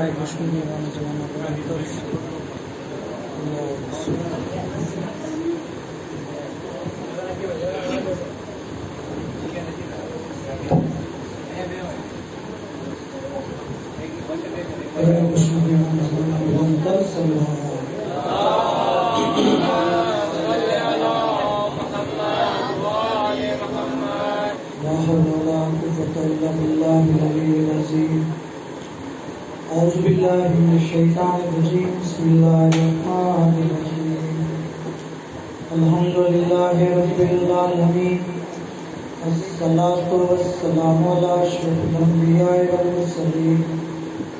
राय कृष्ण देवान जवाना अल्हम्दुलिल्लाहि रब्बिल आलमीन अस्सलातु वस्सलामु अला अशरफिल अंबिया'i वल मुरसलीन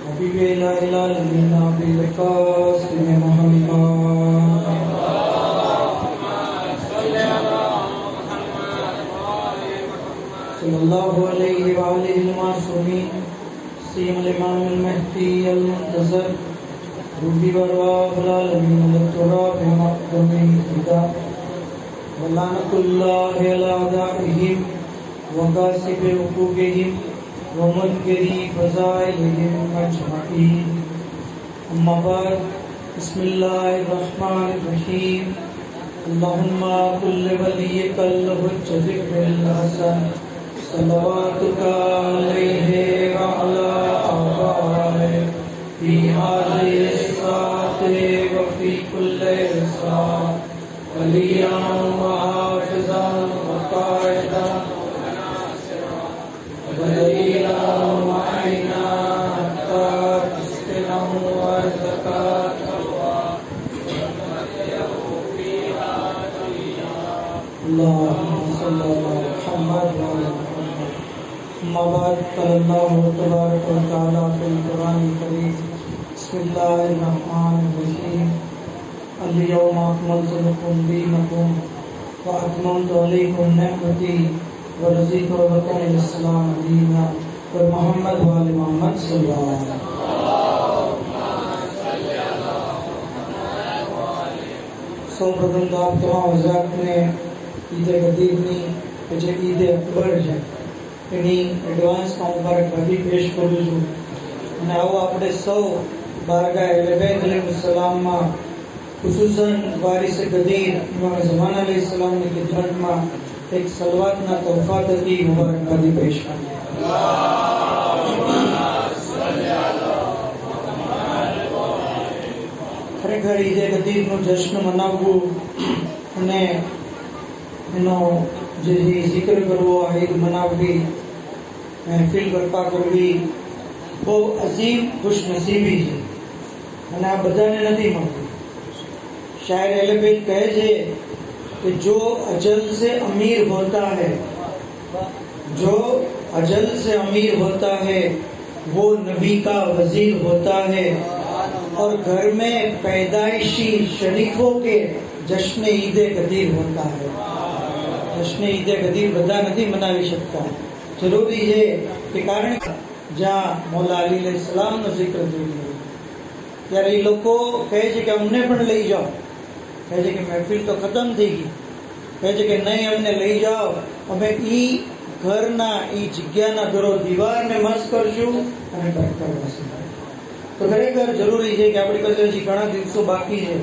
हबीबिल आलमीन अबिल कासिम मुहम्मद सल्लल्लाहु अलैहि व आलिहि मासूमीन सीम इमाम महदी अल मुंतज़र रूबी वरवाल आलमीन तुराब मक़दमी खुदा वलानतुल्लाहि अला दाइहिम वगासिब हुकूकिहिम वमुनकिरी फज़ाइलिहिम अजमईन अम्मा बाद बिस्मिल्लाहिर रहमानिर रहीम अल्लाहुम्मा कुल्लि वलिय्यिकल हुज्जतिल हसन सल्लवातुका अलैहि व अला आबाइहि फी हाज़िहि साअति व फी कुल्लि साअ वलिय्यन व हाफ़िज़न व क़ाइदन व दलीलन व अईना हत्ता तुस्किनहु अर्ज़का अल्लाहुम्मा सल्लि अला मुहम्मद व अला मुहम्मद। अम्मा बाद क़ाल तबारक व तआला फ़िल क़ुरानिल करीम बिस्मिल्लाहिर रहमानिर रहीम अल-यौमा अकमलतु लकुम दीनकुम व अतममतु अलैकुम निअमती व रज़ीतु लकुमुल इस्लाम दीना व मुहम्मद व आले मोहम्मद सल्लल्लाहु अलैहि वसल्लम। સૌપ્રથમ તો આપ તમામ હઝરાતને ઈદે ગદીરની કે જે ઈદે અકબર છે એની એડવાન્સમાં મુબારકબાદી પેશ કરું છું અને આવો આપણે સૌ બારગાહ અહલે बैत अलैहिस्सलामમાં ખુસૂસન વારિસ ગદીર ઇમામ ઝમાન अलैहिस्सलामની ખિદમતમાં એક સલવાતના તોહફા થકી મુબારકબાદી પેશ કરું। ખરેખર ઈદે ગદીરનો જશ્ન મનાવવું અને એનો જે જિક્ર કરવો આ ઈદ મનાવવી મહેફિલ બરપા કરવી બહુ અઝીમ ખુશનસીબી છે અને આ બધાને નથી મળતું। शायर अहले बैत कहे छे कि जो अजल से अमीर होता है, जो अजल से अमीर होता है वो नबी का वजीर होता है और घर में पैदाइशी शरीफों के जश्न ईदे गदीर होता है। जश्न ईदे गदीर बधा नहीं मनावी सकता, जरूरी है कि कारण जहाँ मौला अली अलैहिस्सलाम नो जिक्र थयो त्यारे ई लोको कहे छे कि अमने पण लई जाओ, कहे छे कि महफिल तो खत्म थी गई, कहे छे कि नहीं अमने लई जाओ अमे ई घरना ई जग्याना घरो दीवारने मस्त करशुं अने बरकत वरसशुं। तो खरेखर जरूरी है कि आपणी પાસે હજી ઘણા દિવસો બાકી છે,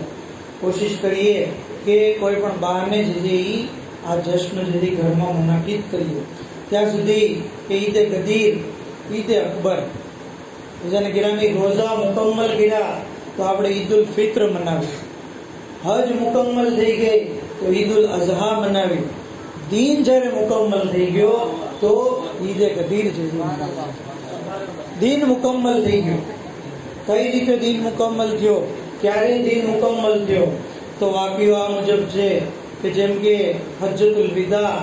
કોશિશ કરીએ કે કોઈ પણ બહાને જે આ જશ્ન જે ઘરમાં મુનાકિદ કરીએ ત્યાં સુધી કે ઈદે ગદીર ईद अकबर જેને ગિરામી રોઝા મુકમ્મલ કર્યા તો આપણે ઈદ ઉલ ફિત્ર મનાવી, હજ મુકમ્મલ થઈ ગઈ તો ઈદ ઉલ અઝહા મનાવી, દીન જ્યારે મુકમ્મલ થઈ ગયો તો ઈદ ગદીર જેવી મનાવી। દીન મુકમ્મલ થઈ ગયો, કઈ રીતે દીન મુકમ્મલ થયો, ક્યારે દીન મુકમ્મલ થયો તો વાક્યો આ મુજબ છે કે જેમ કે હજ્જતુલ વિદા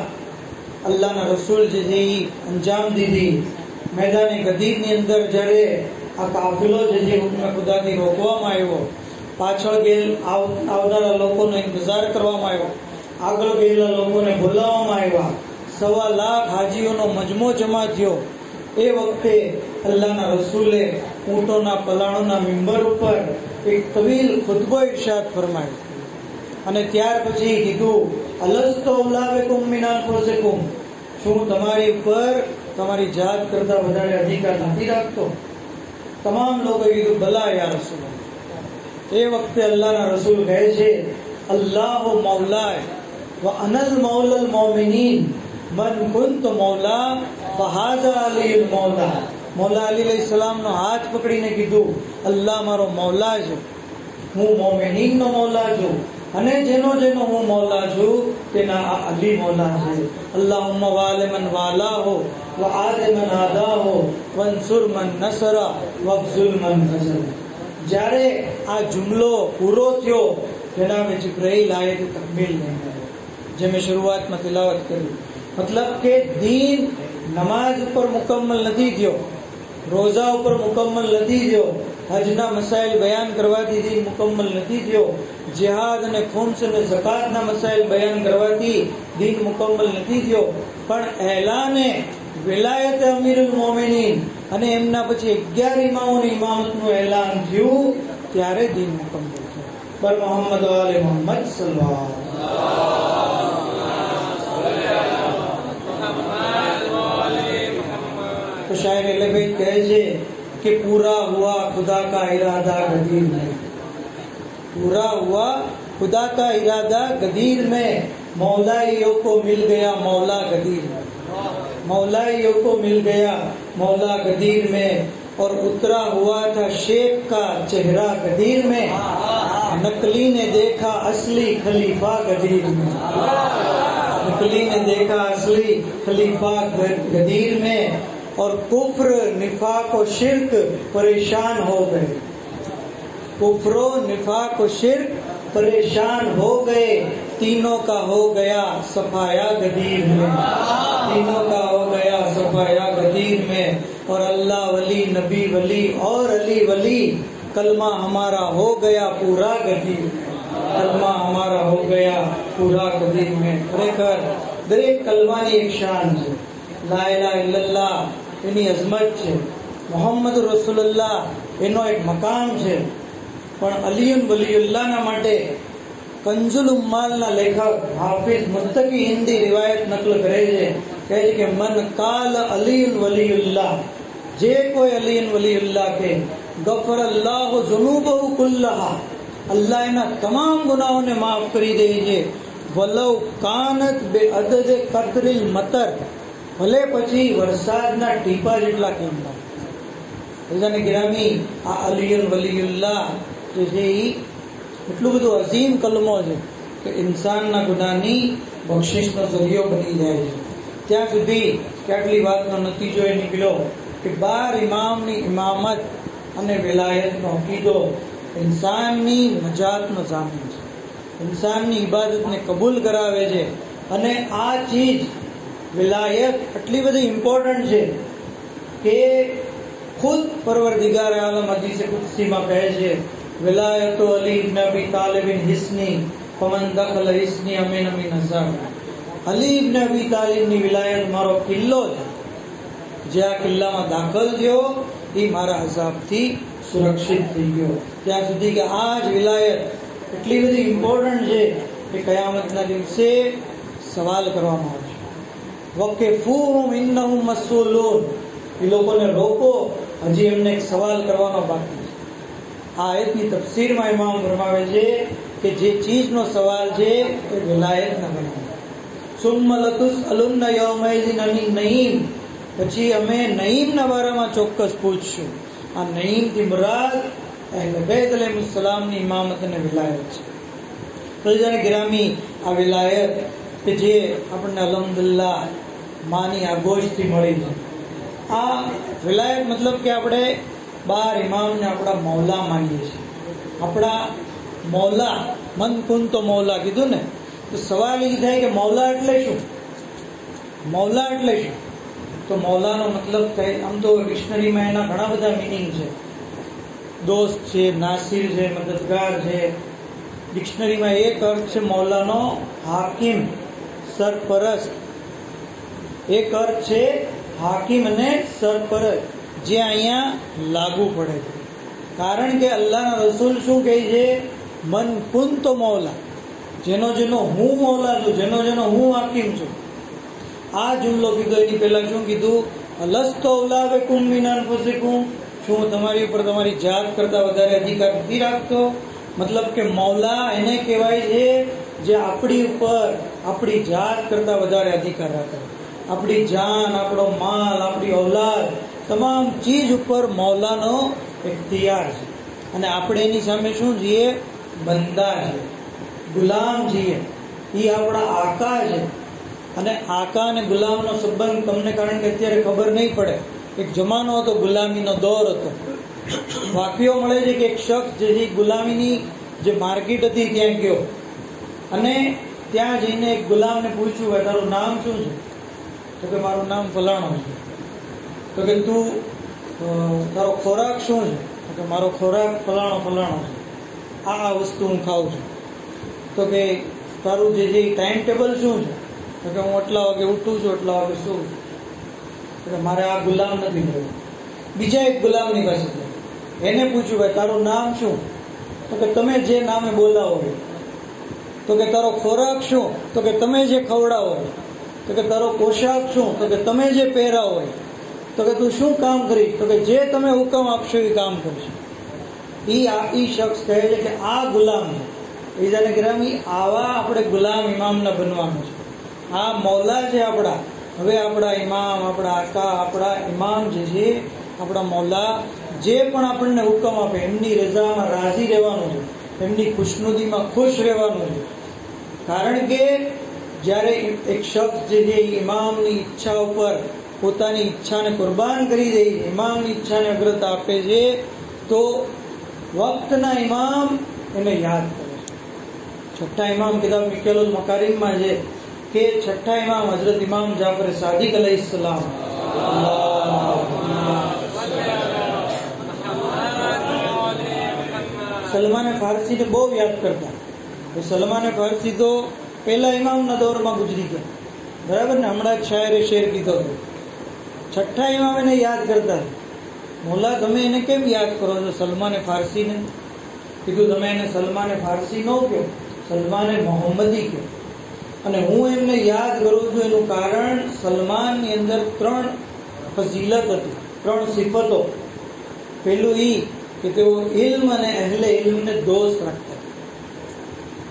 અલ્લાહના રસૂલ જે છે એ અંજામ દીધી, मैदाने गदीर ની અંદર જ્યારે આ કાફિલો જે હુકમ ખુદાથી રોકવામાં આવ્યો, પાછળ આવનારા લોકોનો ઇંતજાર કરવામાં આવ્યો, આગળ ગયેલા લોકોને બોલાવવામાં આવ્યા, 1.25 લાખ હાજીઓનો મજમો જમા થયો। એ વખતે અલ્લાહના રસૂલે ઊંટોના પલાણોના મિંબર ઉપર એક તવીલ ખુતબો ઇરશાદ ફરમાયો અને ત્યાર પછી કીધું અલસ્તો ઉલાબિકુમ મિન અનફુસિકુમ, શું તમારી ઉપર તમારી જાત કરતા વધારે અધિકાર નથી રાખતો? તમામ લોકોએ કીધું ભલા યા રસૂલ. એ વખતે અલ્લાહના રસૂલ કહે છે અલ્લાહુ મૌલાય વ અનલ મૌલલ મોમિનીન મન કુંત મૌલા ફહાઝા અલીલ મૌલા. મૌલા અલી અલૈહિસ્સલામનો હાથ પકડીને કીધું અલ્લાહ મારો મૌલા છે, હું મોમિનીનનો મૌલા છું, અને જેનો હું મૌલા છું તેના આ અલી મૌલા છે. અલ્લાહુમ્મા વાલે મન વાલા હો વ આદે મન આદા હો વંસુર મન નસરા વફઝુલ મન નસર. જ્યારે આ જુમલો પૂરો થયો જનાબ જિબ્રાઈલ આયત તકમીલ નહીં કર્યો, જે મેં શરૂઆતમાં તિલાવત કરી. મતલબ કે દીન નમાઝ ઉપર મુકમ્મલ નથી થયો, રોઝા ઉપર મુકમ્મલ નથી થયો, હજના મસાઇલ બયાન કરવાથી દીન મુકમ્મલ નથી થયો, જિહાદ અને ખુમ્સ અને ઝકાતના મસાઇલ બયાન કરવાથી દીન મુકમ્મલ નથી થયો, પણ એલાને વિલાયત અમીરુલ મોમિનીન અને એમના પછી 11 ઇમામોની ઇમામતનું એલાન થયું ત્યારે દીન મુકમ્મલ થયું. પર મોહમ્મદ વાલે મોહમ્મદ સલ્લલ્લાહુ तो शायर एलेबैत कहे छे कि पूरा हुआ खुदा का इरादा गदीर में, पूरा हुआ खुदा का इरादा गदीर में, मौलाइयों को मिल गया मौला गदीर में, मौलाइयों को मिल गया मौला गदीर में, और उतरा हुआ था शेख का चेहरा गदीर में, नकली ने देखा असली खलीफा गदीर में, नकली ने देखा असली खलीफा गदीर में, और कुफ्र निफाक और शिर्क परेशान हो गए, कुफ्रो निफाक और शिर्क परेशान हो गए, तीनों का हो गया सफाया गदीर में, तीनों का हो गया सफाया गदीर में, और अल्लाह वली नबी वली और अली वली, कलमा हमारा हो गया पूरा गदीर में, कलमा हमारा हो गया पूरा गदीर में. खरेखर દરેક કલમાની એક શાન છે. લા ઇલાહા ઇલ્લલ્લાહ એની અઝમત છે, મોહમ્મદ રસૂલુલ્લાહ એનો એક મકામ છે. પણ અલીયુન વલીયુલ્લાહના માટે કંઝુલ ઉમ્માલના લેખક હાફિઝ મુત્તકી હિન્દી રિવાયત નકલ કરે છે, કહે છે કે મન કાલ અલીયુન વલીયુલ્લાહ, જે કોઈ અલીયુન વલીયુલ્લાહ કે ગફર અલ્લાહ ઝુનૂબહુ કુલ્લહા, અલ્લાહ એના તમામ ગુનાહોને માફ કરી દે છે. વલૌ કાનત બે અદદ કતરિલ મતર, ભલે પછી વરસાદના ટીપા જેટલા કેમ ના. અલ્લાહને ગિરામી આ અલીયુન વલીયુલ્લાહ જે છે એ એટલું બધું અઝીમ કલમો છે કે ઇન્સાનના ગુનાની બક્ષિસનો જરિયો બની જાય છે. ત્યાં સુધી કે આટલી વાતનો નતીજો એ નીકળ્યો કે 12 ઇમામની ઇમામત અને વિલાયતનો અકીદો ઇન્સાનની નજાતનો જામીન છે, ઇન્સાનની ઇબાદતને કબૂલ કરાવે છે. અને આ ચીજ વિલાયત એટલી બધી ઇમ્પોર્ટન્ટ છે કે ખુદ પરવરદિગાર આલમ હદીસે કુદસીમાં કહે છે વિલાયતો અલી ઇબ્ન અબી તાલિબિન હિસ્ની ફમન દખલ હિસ્ની અમીન અમીન અઝાબ. અલી ઇબ્ન અબી તાલિબની વિલાયત મારો કિલ્લો છે, જે આ કિલ્લામાં દાખલ થયો એ મારા અઝાબથી સુરક્ષિત થઈ ગયો. ત્યાં સુધી કે આ જ વિલાયત એટલી બધી ઇમ્પોર્ટન્ટ છે કે કયામતના દિવસે સવાલ કરવામાં આવશે. વકીફૂહુમ ઇન્નહુમ મસૂલૂન, એ લોકોને રોકો, હજી એમને એક સવાલ કરવાનો બાકી છે. આ આયતની તફસીરમાં ઇમામ ફરમાવે છે કે જે ચીજનો સવાલ છે એ વિલાયતના બનાવે. સુમ્મા લતુસઅલુન્ના યૌમઇઝિન અનિન નઈમ, પછી અમે નઈમના બારામાં ચોક્કસ પૂછશું. આ નઈમથી મુરાદ અહેલ બેત અલૈહિસ્સલામની ઇમામત અને વિલાયત છે. પ્રજાને ગિરામી આ વિલાયત કે જે આપણને અલ્હમ્દુલિલ્લાહ માની આગોશથી મળી છે. આ વિલાયત મતલબ કે આપણે 12 ઇમામને આપણા મૌલા માનીએ છીએ, આપણા મૌલા. મન કુન તો મૌલા કીધું ને, તો સવાલ એ થાય કે મૌલા એટલે શું? મૌલા એટલે શું? તો મૌલાનો મતલબ થાય, આમ તો ડિક્શનરીમાં એના ઘણા બધા મિનિંગ છે. દોસ્ત છે, નાસિર છે, મદદગાર છે. ડિક્શનરીમાં એક અર્થ છે મૌલાનો હાકિમ, સરપરસ્ત. એક અર્થ છે હાકિમ અને સરપરસ્ત, જે અહીંયા લાગુ પડે છે. કારણ કે અલ્લાહના રસૂલ શું કહે છે? મન કુન તો મૌલા, જેનો હું મૌલા છું, જેનો હું હાકિમ છું. આ જુમલો કીધો એની પહેલા શું કીધું? અલસ્તુ ઔલા બિકુમ મિન અનફુસિકુમ, શું હું તમારી ઉપર તમારી જાત કરતા વધારે અધિકાર નથી રાખતો? મતલબ કે મૌલા એને કહેવાય છે જે આપણી ઉપર આપણી જાત કરતા વધારે અધિકાર રાખે. આપણી જાન, આપણો માલ, આપણી ઔલાદ, તમામ ચીજ ઉપર મૌલાનો ઇખ્તિયાર છે. અને આપણે એની સામે શું છીએ? બંદા છે, ગુલામ છીએ. એ આપણા આકા છે. અને આકા અને ગુલામનો સંબંધ તમને કારણ કે અત્યારે ખબર નહીં પડે. એક જમાનો હતો, ગુલામીનો દોર હતો. વાક્યો મળે છે કે એક શખ્સ જે ગુલામીની જે માર્કેટ હતી ત્યાં ગયો અને ત્યાં જઈને એક ગુલામને પૂછ્યું કે તારું નામ શું છે? તો કે મારું નામ ફલાણો છે. તો કે તું તારો ખોરાક શું છે? તો કે મારો ખોરાક ફલાણો ફલાણો છે, આ વસ્તુ હું ખાઉં છું. તો કે તારું જે ટાઈમ ટેબલ શું છે? તો કે હું એટલા વાગે ઉઠું છું, એટલા વાગે સૂઉં છું. તો કે મારે આ ગુલામ નથી મળ્યો. બીજા એક ગુલામની પાસે એને પૂછ્યું ભાઈ તારું નામ શું? તો કે તમે જે નામે બોલાવો. તો કે તારો ખોરાક શું? તો કે તમે જે ખવડાવો. તો કે તારો પોશાક શું? તો કે તમે જે પહેરાવો. તો કે તું શું કામ કરીશ? તો કે જે તમે હુકમ આપશો એ કામ કરશે. ઈ શખ્સ કહે છે કે આ ગુલામ છે. બીજાને ગ્રામી આવા આપણે ગુલામ ઇમામના બનવાનું છે. આ મૌલા છે આપણા. હવે આપણા ઇમામ, આપણા આકા, આપણા ઇમામ જે છે, આપણા મૌલા જે પણ આપણને હુકમ આપે એમની રજામાં રાજી રહેવાનું છે, એમની ખુશનુદીમાં ખુશ રહેવાનું છે. કારણ કે જ્યારે એક શખ્સ જે છે ઇમામની ઈચ્છા ઉપર પોતાની ઈચ્છાને કુરબાન કરી દે છે, ઇમામની ઈચ્છાને અગ્રતા આપે છે, તો વક્તના ઇમામ એને યાદ કરે છે. છઠ્ઠા ઇમામ કિતાબ મિકેલુલ મકારીમમાં છે કે છઠ્ઠા ઇમામ હજરત ઇમામ જાફર સાદિક અલૈહિસ્સલામ સલમાન ફારસીને બહુ યાદ કરતા. સલમાન ફારસી તો પહેલા ઇમામના દોરમાં ગુજરી ગયા, બરાબર ને? હમણાં જ શાયરે શેર કીધો હતો. છઠ્ઠા ઇમામ એને યાદ કરતા. મોલા તમે એને કેમ યાદ કરો છો સલમાન ફારસીને? કીધું તમે એને સલમાન ફારસી ન કહો, સલમાન મોહમ્મદી કહો. અને હું એમને યાદ કરું છું એનું કારણ સલમાનની અંદર 3 ફઝીલત હતી, 3 સિફતો. પહેલું એ કે તેઓ ઇલ્મ અને અહેલે ઇલ્મને દોસ્ત રાખતા.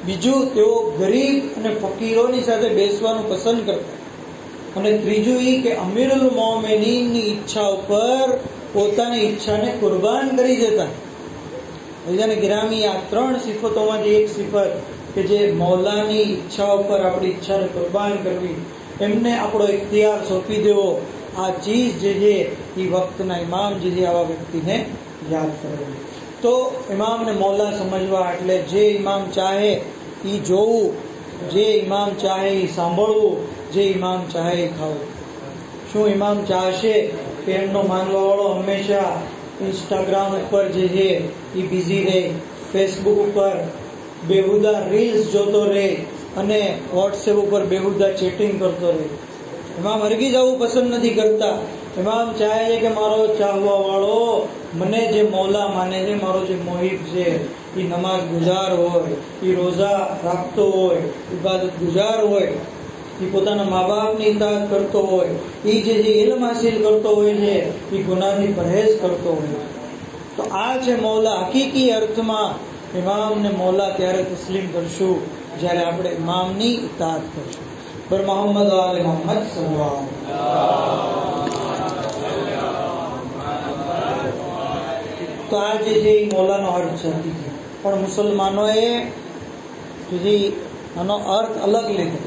બીજું, તેઓ ગરીબ અને ફકીરોની સાથે બેસવાનું પસંદ કરતા. અને ત્રીજું એ કે અમીરુલ મોમિનીનની ઈચ્છા ઉપર પોતાની ઈચ્છાને કુરબાન કરી દેતા. બીજાને ગિરામી આ 3 સિફતોમાંથી એક સિફત કે જે મૌલાની ઈચ્છા ઉપર આપણી ઈચ્છાને કુરબાન કરવી, એમને આપણો ઇખ્તિયાર સોંપી દેવો, આ ચીજ જે છે એ વક્તના ઇમામ જે છે આવા વ્યક્તિને યાદ કરવું. તો ઇમામને મૌલા સમજવા એટલે જે ઇમામ ચાહે એ જોવું, જે ઇમામ ચાહે એ સાંભળવું, જે ઇમામ ચાહે એ ખાવું. શું ઇમામ ચાહશે કે એમનો માનવાવાળો હંમેશા ઇન્સ્ટાગ્રામ ઉપર જે છે એ બિઝી રહે, ફેસબુક ઉપર બેહુદા રીલ્સ જોતો રહે અને વોટ્સએપ ઉપર બેહુદા ચેટિંગ કરતો રહે? ઇમામ હરગીઝ આવું પસંદ નથી કરતા. ઇમામ ચાહે છે કે મારો ચાહવા વાળો મને જે મૌલા માને છે, મારો જે મોહિબ છે, એ નમાઝ ગુજાર હોય, એ રોઝા રાખતો હોય, ઇબાદત ગુજાર હોય, એ પોતાના મા બાપની ઇતાઅત કરતો હોય, એ જે ઇલ્મ હાસિલ કરતો હોય છે, એ ગુનાહથી પરહેજ કરતો હોય. તો આ છે મૌલા. હકીકી અર્થમાં ઇમામને મૌલા ત્યારે તસ્લીમ કરશું જ્યારે આપણે ઇમામની ઇતાઅત કરશું. પર મોહમ્મદ આલે મોહમ્મદ સલ્લલ્લાહુ તો આ જે છે એ મૌલાનો અર્થ છે. પણ મુસલમાનોએ આનો અર્થ અલગ લીધો.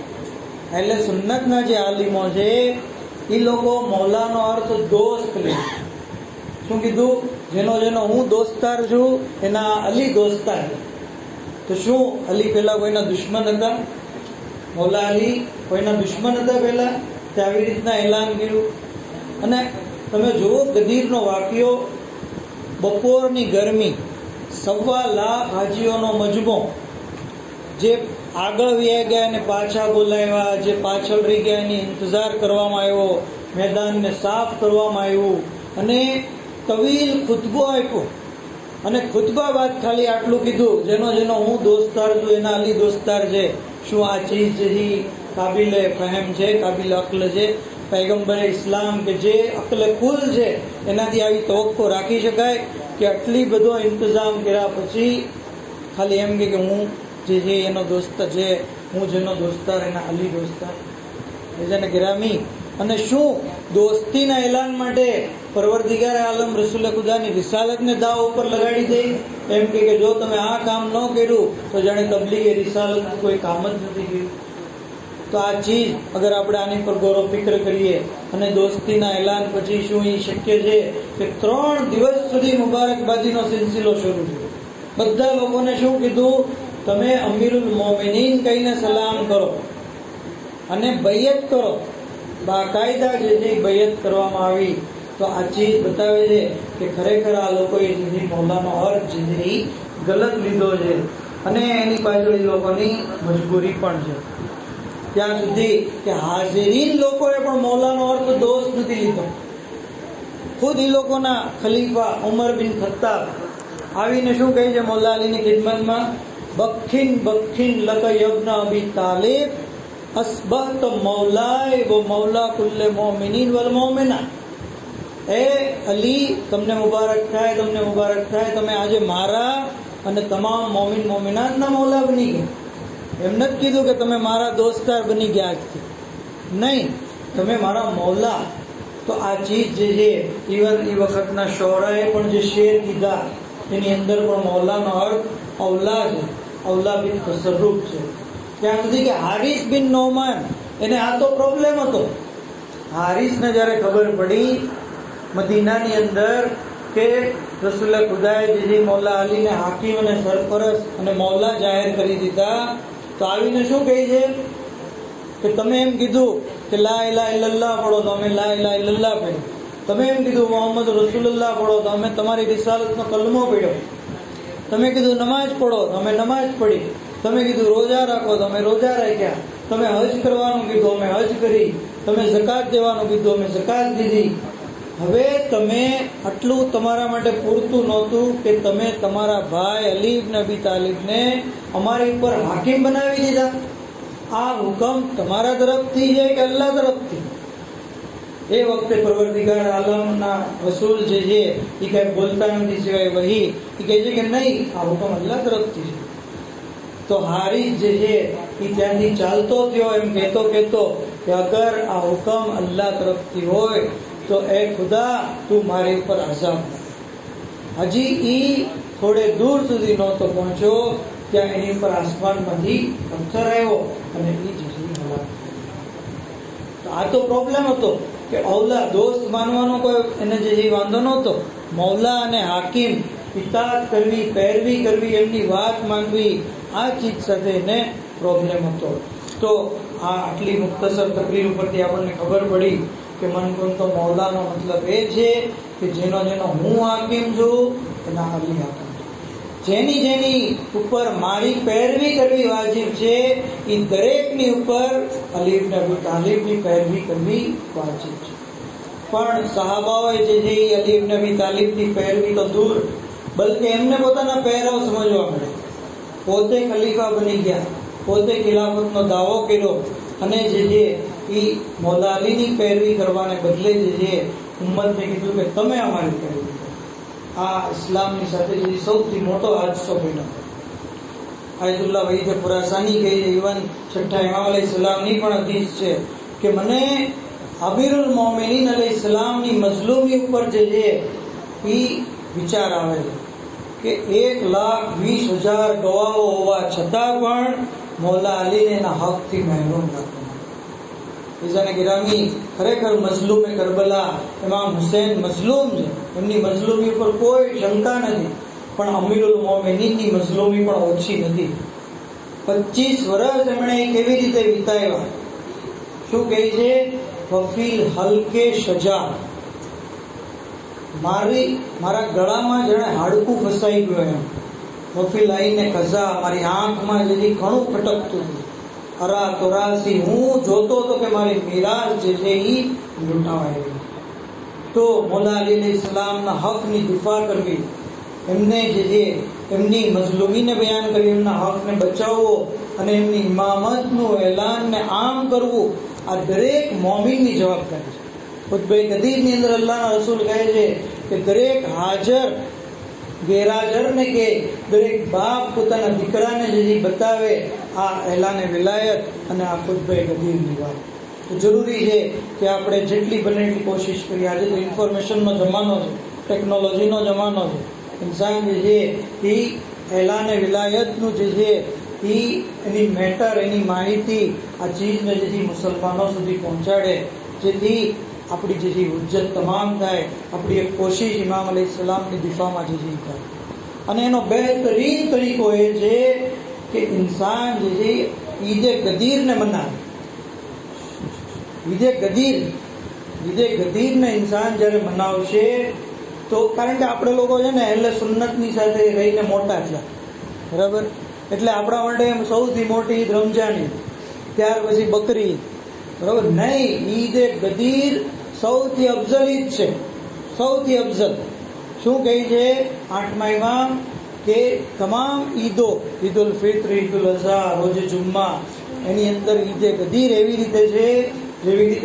એટલે સુન્નતના જે આલિમો છે એ લોકો મૌલાનો અર્થ દોસ્ત લે. શું કીધું? જેનો હું દોસ્તાર છું એના અલી દોસ્તાર. તો શું અલી પેલા કોઈના દુશ્મન હતા? મૌલા અલી કોઈના દુશ્મન હતા પેલા? તે આવી રીતના એલાન કર્યું. અને તમે જુઓ ગદીરનો વાક્યો, બપોરની ગરમી, 1.25 લાખ હાજીઓનો મજમો, જે આગળ વ્યા ગયા અને પાછા બોલાવ્યા, જે પાછળ રહી ગયા એની ઇંતજાર કરવામાં આવ્યો, મેદાનને સાફ કરવામાં આવ્યું અને તવીલ ખુતબો આપ્યો. અને ખુતબા બાદ ખાલી આટલું કીધું, જેનો હું દોસ્તાર છું એના અલી દોસ્તાર છે. શું આ ચીજ જે કાબિલે ફહેમ છે, કાબિલે અક્લ છે? પૈગંબરે ઇસ્લામ કે જે અકલે કુલ છે એનાથી આવી તવક્કો રાખી શકાય કે આટલી બધો ઇંતજામ કર્યા પછી ખાલી એમ કે હું જે છે એનો દોસ્ત છે, હું જેનો દોસ્તાર એના અલી દોસ્તાર જેને ગિરામી. અને શું દોસ્તીના એલાન માટે પરવરદિગાર આલમ રસૂલ ખુદાની રિસાલતને દાવ ઉપર લગાડી દઈ. એમ કે જો તમે આ કામ ન કર્યું તો જાણે તબલીગે રિસાલત કોઈ કામ જ નથી કર્યું. તો આ ચીજ અગર આપણે આની પર ગૌરવ ફિક્ર કરીએ અને દોસ્તીના એલાન પછી શું એ શક્ય છે કે 3 દિવસ સુધી મુબારકબાદીનો સિલસિલો શરૂ થયો. બધા લોકોને શું કીધું, તમે અમીરુલ મોમિનીન કહીને સલામ કરો અને બૈયત કરો. બાકાયદા જે બૈયત કરવામાં આવી. તો આ ચીજ બતાવે છે કે ખરેખર આ લોકોએ જે મૌલાનો અર્થ જે ગલત લીધો છે અને એની પાછળ એ લોકોની મજબૂરી પણ છે. ત્યાં સુધી કે હાજરીન લોકોએ પણ મૌલાનો અર્થ દોસ્ત નથી લીધો. ખુદ એ લોકોના ખલીફા ઉમર બિન ખત્તાબ આવીને શું કહે છે મૌલા અલીની ખિદમતમાં, બખ્ખિન બખ્ખિન લક યબ્ન અબી તાલિબ અસબહત મૌલાય વ મૌલા કુલ્લે મોમિનીન વલ મોમિના. એ અલી, તમને મુબારક થાય, તમને મુબારક થાય. તમે આજે મારા અને તમામ મોમિન મોમિનાતના મૌલા બની ગયા. એમ નથી કીધું કે તમે મારા દોસ્તાર બની ગયા આજથી, નહીં, તમે મારા મૌલા. તો આ ચીજ જે છે ઇવન એ વખતના શોરાએ પણ જે શેર કીધા એની અંદર પણ મૌલાનો અર્થ અવલા છે, અવલા બિન તસર્રુફ છે. ત્યાં સુધી કે હારિસ બિન નોમાન, એને આ તો પ્રોબ્લેમ હતો. હારિસને જ્યારે ખબર પડી મદીનાની અંદર કે રસૂલ ખુદાએ જે મૌલા અલીને હાકીમ અને સરપરસ અને મૌલા જાહેર કરી દીધા, તો આવીને શું કહે છે કે તમે એમ કીધું કે લા ઇલાહા ઇલ્લલ્લાહ પઢો તો અમે લા ઇલાહા ઇલ્લલ્લાહ પઢ્યો. તમે એમ કીધું મોહમ્મદ રસૂલુલ્લાહ પઢો તો અમે તમારી રિસાલતનો કલમો પઢ્યો. તમે કીધું નમાઝ પઢો તો અમે નમાઝ પઢી. તમે કીધું રોજા રાખો તો અમે રોજા રાખ્યા. તમે હજ કરવાનું કીધું અમે હજ કરી. તમે ઝકાત દેવાનું કીધું અમે ઝકાત દીધી. હવે તમે આટલું તમારા માટે પૂરતું નહોતું કે તમે તમારા ભાઈ અલી ઇબ્ન અબી તાલિબને અમારી ઉપર હાકીમ બનાવી દીધા. આ હુકમ તમારા તરફથી છે કે અલ્લાહ તરફથી? એ વખતે પરવરદિગાર આલમના રસૂલ જે છે એ કઈ બોલતા નથી સિવાય વહી. એ કહે છે કે નહીં, આ હુકમ અલ્લાહ તરફથી છે. તો હારિસ જે છે એ ત્યાંથી ચાલતો થયો એમ કહેતો કે અગર આ હુકમ અલ્લાહ તરફથી હોય તો એ ખુદા તું મારી ઉપર અઝાબ. હજી ઈ થોડે દૂર સુધી નહોતો પહોંચ્યો ત્યાં એની ઉપર આસમાનમાંથી પથ્થર આવ્યો અને એ જજી હલાક. તો આ તો પ્રોબ્લેમ હતો કે અવલા દોસ્ત માનવાનો કોઈ એને જે વાંધો નહોતો. મૌલા અને હાકીમ ઇતાત કરવી, પેરવી કરવી, એમની વાત માનવી, આ ચીજ સાથે એને પ્રોબ્લેમ હતો. તો આ આટલી મુખ્તસર તકરીર ઉપરથી આપણને ખબર પડી કે મનકુંતો મૌલાનો મતલબ એ છે કે જેનો હું હાકીમ છું એના અલી હાકીમ. જેની ઉપર મારી પેરવી કરવી વાજિબ છે એ દરેકની ઉપર અલી ઇબ્ન અબી તાલિબની પેરવી કરવી વાજિબ છે. પણ સહાબાઓએ જે અલી ઇબ્ન અબી તાલિબની પેરવી તો દૂર, બલકે એમને પોતાના પહેરાવ સમજવા મળે. પોતે ખલીફા બની ગયા, પોતે ખિલાફતનો દાવો કર્યો અને જે એ મૌલા અલીની પેરવી કરવાને બદલે જે ઉમ્મતને કીધું કે તમે અમારી પેરવી કરો. આ ઇસ્લામની સાથે જે સૌથી મોટો હાદસો બન્યો. આયતુલ્લાહ વહીદ ખુરાસાની કહે છે, ઇવન છઠ્ઠા ઇમામ અલૈહિસ્સલામની પણ હદીસ છે કે મને અમીરુલ મોમિનીન અલૈહિસ્સલામની મઝલૂમી ઉપર જે એ વિચાર આવે છે કે 1,20,000 ગવાહો હોવા છતાં પણ મૌલા અલીને એના હકથી મહેરૂમ રાખવામાં. ઇઝાને ગિરામી, ખરેખર મઝલૂમે કરબલા ઇમામ હુસૈન મઝલૂમ છે, એમની મઝલૂમી ઉપર કોઈ શંકા નથી. પણ અમીરુલ મોમિનીનની મઝલૂમી પણ ઓછી નથી. 25 વર્ષ એમણે કેવી રીતે વિતાવ્યા? શું કહે છે? વફીલ હલકે સજા, મારા ગળામાં જાણે હાડકું ફસાઈ ગયું એમ. વફીલ આઈને કઝા, મારી આંખમાં જેથી ઘણું ખટકતું હતું. અરા તોરાસી, હું જોતો હતો કે મારી મિરાજ જે છે એ લૂંટાવાઈ ગઈ. તો મૌલા અલી અલૈહિસ્સલામના હકની દિફા કરવી, એમને જે એમની મઝલૂમીને બયાન કરી, એમના હકને બચાવવો અને એમની ઇમામતનું એલાનને આમ કરવું, આ દરેક મોમિનની જવાબદારી છે. ખુતબે ગદીરની અંદર અલ્લાહના રસૂલ કહે છે કે દરેક હાજર ગેરહાજરને કે દરેક બાપ પોતાના દીકરાને જે બતાવે આ એલાને વિલાયત અને આ ખુતબે ગદીરની વાત. તો જરૂરી છે કે આપણે જેટલી બને એટલી કોશિશ કરીએ. આજે તો ઇન્ફોર્મેશનનો જમાનો છે, ટેકનોલોજીનો જમાનો છે. ઇન્સાન જે છે એ એલાને વિલાયતનું જે છે એની મેટર, એની માહિતી આ ચીજને જેથી મુસલમાનો સુધી પહોંચાડે, જેથી આપણી જે હુજ્જત તમામ થાય, આપણી એક કોશિશ ઇમામ અલૈહિસ્સલામની દિફામાં જે થાય. અને એનો બહેતરીન તરીકો એ છે કે ઇન્સાન જે છે ઈદે ગદીરને મનાવે. ઈદે ગદીરને ઇન્સાન જ્યારે મનાવશે તો, કારણ કે આપણે લોકો છે ને એટલે સુન્નતની સાથે રહીને મોટા થયા, બરાબર? એટલે આપણા માટે સૌથી મોટી ઈદ રમજાની, ત્યાર પછી બકરી ઈદ, બરાબર? નહીં, ઈદે ગદીર સૌથી અફઝલ ઈદ છે, સૌથી અફઝલ. શું કહે છે 8મા ઇમામ કે તમામ ઈદો, ઈદુલ ફિત્ર, ઈદુલ અઝહા, રોજે જુમ્મા, એની અંદર ઈદે ગદીર એવી રીતે છે જેવી રીતે